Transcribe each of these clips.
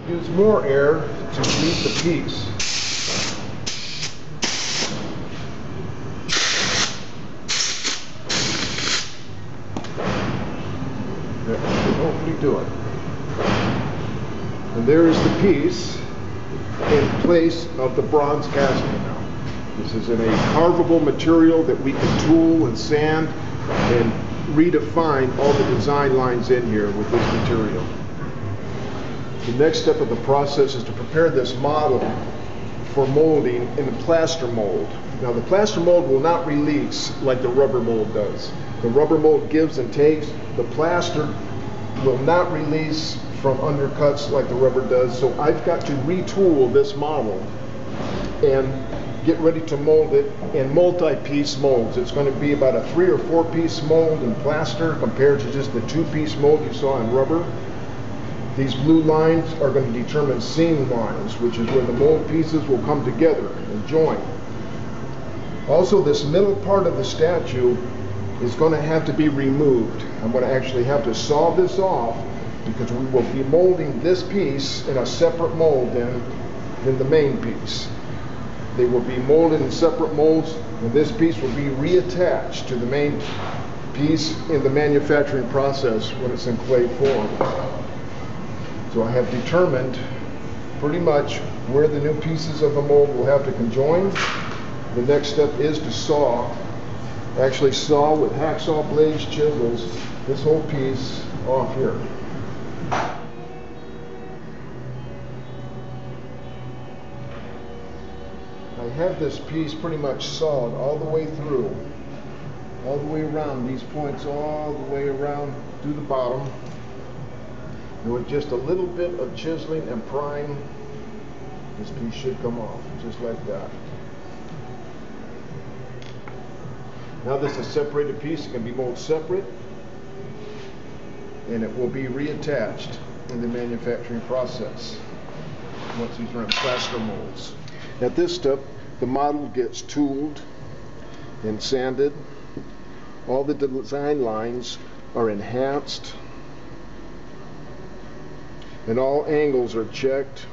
Use more air to meet the piece. That should hopefully do it. And there is the piece in place of the bronze casting now. This is in a carvable material that we can tool and sand and redefine all the design lines in here with this material. The next step of the process is to prepare this model for molding in a plaster mold. Now the plaster mold will not release like the rubber mold does. The rubber mold gives and takes. The plaster will not release from undercuts like the rubber does. So I've got to retool this model and get ready to mold it in multi-piece molds. It's going to be about a 3 or 4 piece mold in plaster compared to just the 2-piece mold you saw in rubber. These blue lines are going to determine seam lines, which is where the mold pieces will come together and join. Also, this middle part of the statue is going to have to be removed. I'm going to actually have to saw this off because we will be molding this piece in a separate mold than the main piece. They will be molded in separate molds, and this piece will be reattached to the main piece in the manufacturing process when it's in clay form. So I have determined pretty much where the new pieces of the mold will have to conjoin. The next step is to saw, actually saw with hacksaw blades, chisels, this whole piece off here. I have this piece pretty much sawed all the way through, all the way around, these points all the way around to the bottom. And with just a little bit of chiseling and prying, this piece should come off, just like that. Now this is a separated piece. It can be molded separate, and it will be reattached in the manufacturing process once these are in plaster molds. At this step, the model gets tooled and sanded. All the design lines are enhanced, and all angles are checked.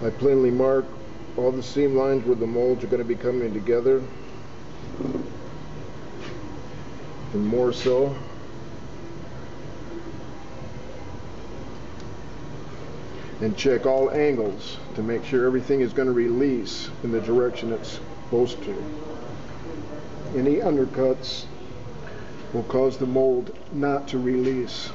I plainly mark all the seam lines where the molds are going to be coming together, and more so. And check all angles to make sure everything is going to release in the direction it's supposed to. Any undercuts will cause the mold not to release.